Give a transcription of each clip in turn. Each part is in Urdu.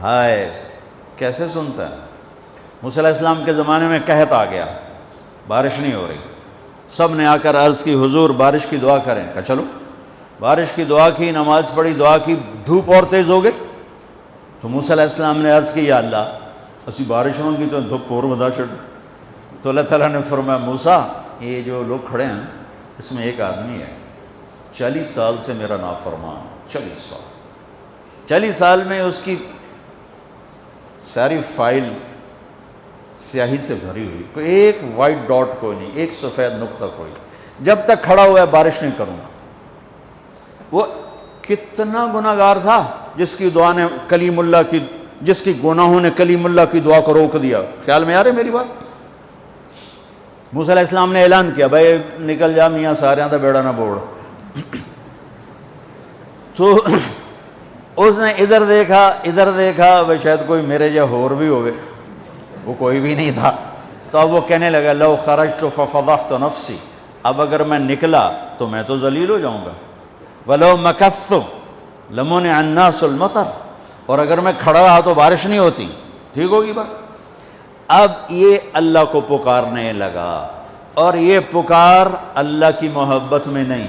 ہائے کیسے سنتا ہے؟ موسیٰ علیہ السلام کے زمانے میں قحط آ گیا، بارش نہیں ہو رہی، سب نے آ کر عرض کی حضور بارش کی دعا کریں، کہا چلو بارش کی دعا کی، نماز پڑھی، دعا کی، دھوپ اور تیز ہو گئی تو موسیٰ علیہ السلام نے عرض کی یا اللہ اسی بارش ہوں گی تو دھوپ اور بدا چھڑ، تو اللہ تعالیٰ نے فرمایا موسیٰ یہ جو لوگ کھڑے ہیں اس میں ایک آدمی ہے 40 سال سے میرا نافرمان، 40 سال میں اس کی ساری فائل سیاہی سے بھری ہوئی، کوئی ایک وائٹ ڈاٹ کوئی نہیں، ایک سفید نقطہ کوئی، جب تک کھڑا ہوا ہے بارش نہیں کروں گا۔ وہ کتنا گناہگار تھا جس کی دعا نے کلیم اللہ کی، جس کی گناہوں نے کلیم اللہ کی دعا کو روک دیا۔ خیال میں آ رہے میری بات؟ موسیٰ علیہ السلام نے اعلان کیا بھائی نکل جا میاں سارے دا بیڑا نہ بوڑ۔ تو اس نے ادھر دیکھا وہ شاید کوئی میرے جا ہور بھی ہوئے، وہ کوئی بھی نہیں تھا، تو اب وہ کہنے لگا لو خرجت ففضحت نفسی، اب اگر میں نکلا تو میں تو ذلیل ہو جاؤں گا، ولو مکثت لمنع الناس المطر، اور اگر میں کھڑا رہا تو بارش نہیں ہوتی، ٹھیک ہوگی بات۔ اب یہ اللہ کو پکارنے لگا، اور یہ پکار اللہ کی محبت میں نہیں،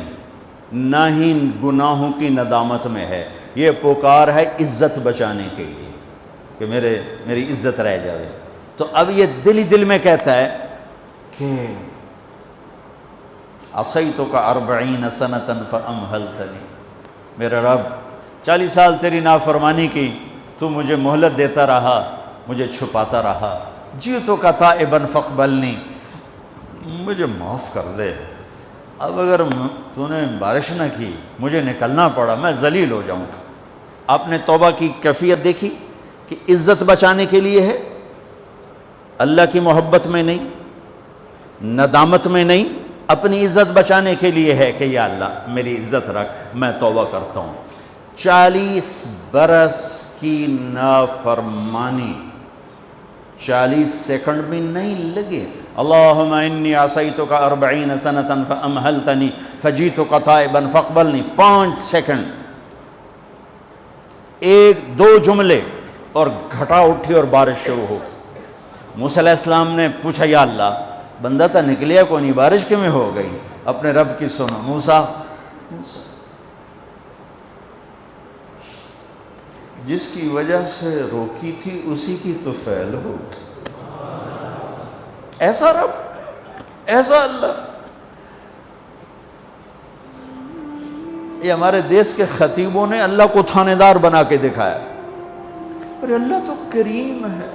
نہ ہی گناہوں کی ندامت میں ہے، یہ پکار ہے عزت بچانے کے لیے کہ میری عزت رہ جائے۔ تو اب یہ دل ہی دل میں کہتا ہے کہ عصیتک 40 سنة فأمہلتنی، میرے رب 40 سال تیری نافرمانی کی، تو مجھے مہلت دیتا رہا، مجھے چھپاتا رہا، جئتک تائبا فاقبلنی، مجھے معاف کر دے، اب اگر تو نے بارش نہ کی مجھے نکلنا پڑا میں ذلیل ہو جاؤں گا۔ آپ نے توبہ کی کیفیت دیکھی کہ عزت بچانے کے لیے ہے، اللہ کی محبت میں نہیں، ندامت میں نہیں، اپنی عزت بچانے کے لیے ہے کہ یا اللہ میری عزت رکھ، میں توبہ کرتا ہوں۔ 40 برس کی نافرمانی 40 سیکنڈ بھی نہیں لگے۔ اللہم انی عصیتک 40 سنة فامہلتنی فجئتک تائبا فاقبلنی، 5 سیکنڈ، 1-2 جملے اور گھٹا اٹھی اور بارش شروع ہو گئی۔ موسیٰ علیہ السلام نے پوچھا یا اللہ بندہ تھا نکلیا کوئی نہیں، بارش کیوں میں ہو گئی؟ اپنے رب کی سنو، موسیٰ جس کی وجہ سے روکی تھی اسی کی تو فعل ہو، ایسا رب، ایسا اللہ۔ یہ ہمارے دیس کے خطیبوں نے اللہ کو تھانے دار بنا کے دکھایا، ارے اللہ تو کریم ہے۔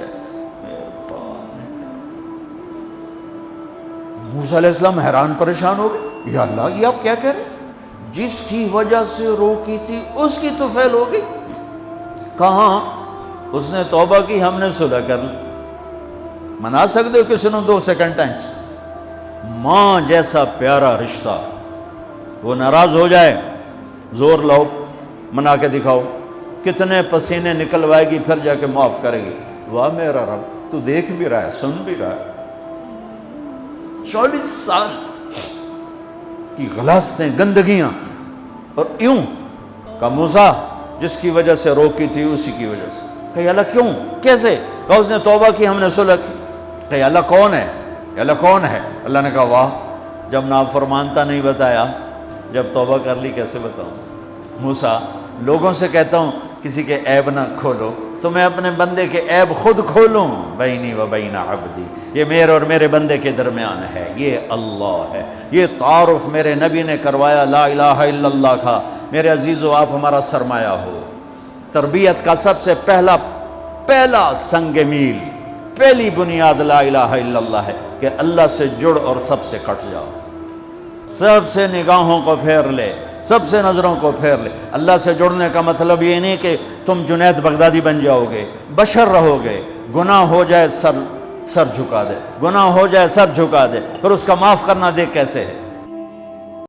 موسیٰ علیہ السلام حیران پریشان ہو گئے، یا اللہ یہ آپ کیا کہہ رہے ہیں؟ جس کی وجہ سے روکی تھی اس کی تو فعل ہو گئی۔ کہاں؟ اس نے توبہ کی، ہم نے صلح کر لی۔ منا سکتے ہو کسی نے 2 سیکنڈ ٹائم؟ ماں جیسا پیارا رشتہ، وہ ناراض ہو جائے زور لاؤ منا کے دکھاؤ، کتنے پسینے نکلوائے گی پھر جا کے معاف کرے گی۔ واہ میرا رب تو دیکھ بھی رہا ہے، سن بھی رہا ہے۔ 40 سال کی غلاظتیں، گندگیاں، اور یوں کہ موسیٰ جس کی وجہ سے روکی تھی اسی کی وجہ سے۔ کہ اللہ کیوں؟ کیسے؟ کہ اس نے توبہ کی، ہم نے صلح کی۔ کہ اللہ کون ہے؟ اللہ کون ہے؟ اللہ نے کہا واہ، جب نافرمانتا نہیں بتایا، جب توبہ کر لی کیسے بتاؤں؟ موسیٰ لوگوں سے کہتا ہوں کسی کے عیب نہ کھولو تو میں اپنے بندے کے عیب خود کھولوں، بینی و بین عبدی، یہ میرے اور میرے بندے کے درمیان ہے، یہ اللہ ہے۔ یہ تعارف میرے نبی نے کروایا لا الہ الا اللہ کا۔ میرے عزیزو آپ ہمارا سرمایہ ہو۔ تربیت کا سب سے پہلا سنگ میل، پہلی بنیاد لا الہ الا اللہ ہے کہ اللہ سے جڑ اور سب سے کٹ جاؤ، سب سے نگاہوں کو پھیر لے، سب سے نظروں کو پھیر لے۔ اللہ سے جڑنے کا مطلب یہ نہیں کہ تم جنید بغدادی بن جاؤ گے، بشر رہو گے، گناہ ہو جائے سر جھکا دے، گناہ ہو جائے سر جھکا دے، پھر اس کا معاف کرنا دیکھ کیسے ہے۔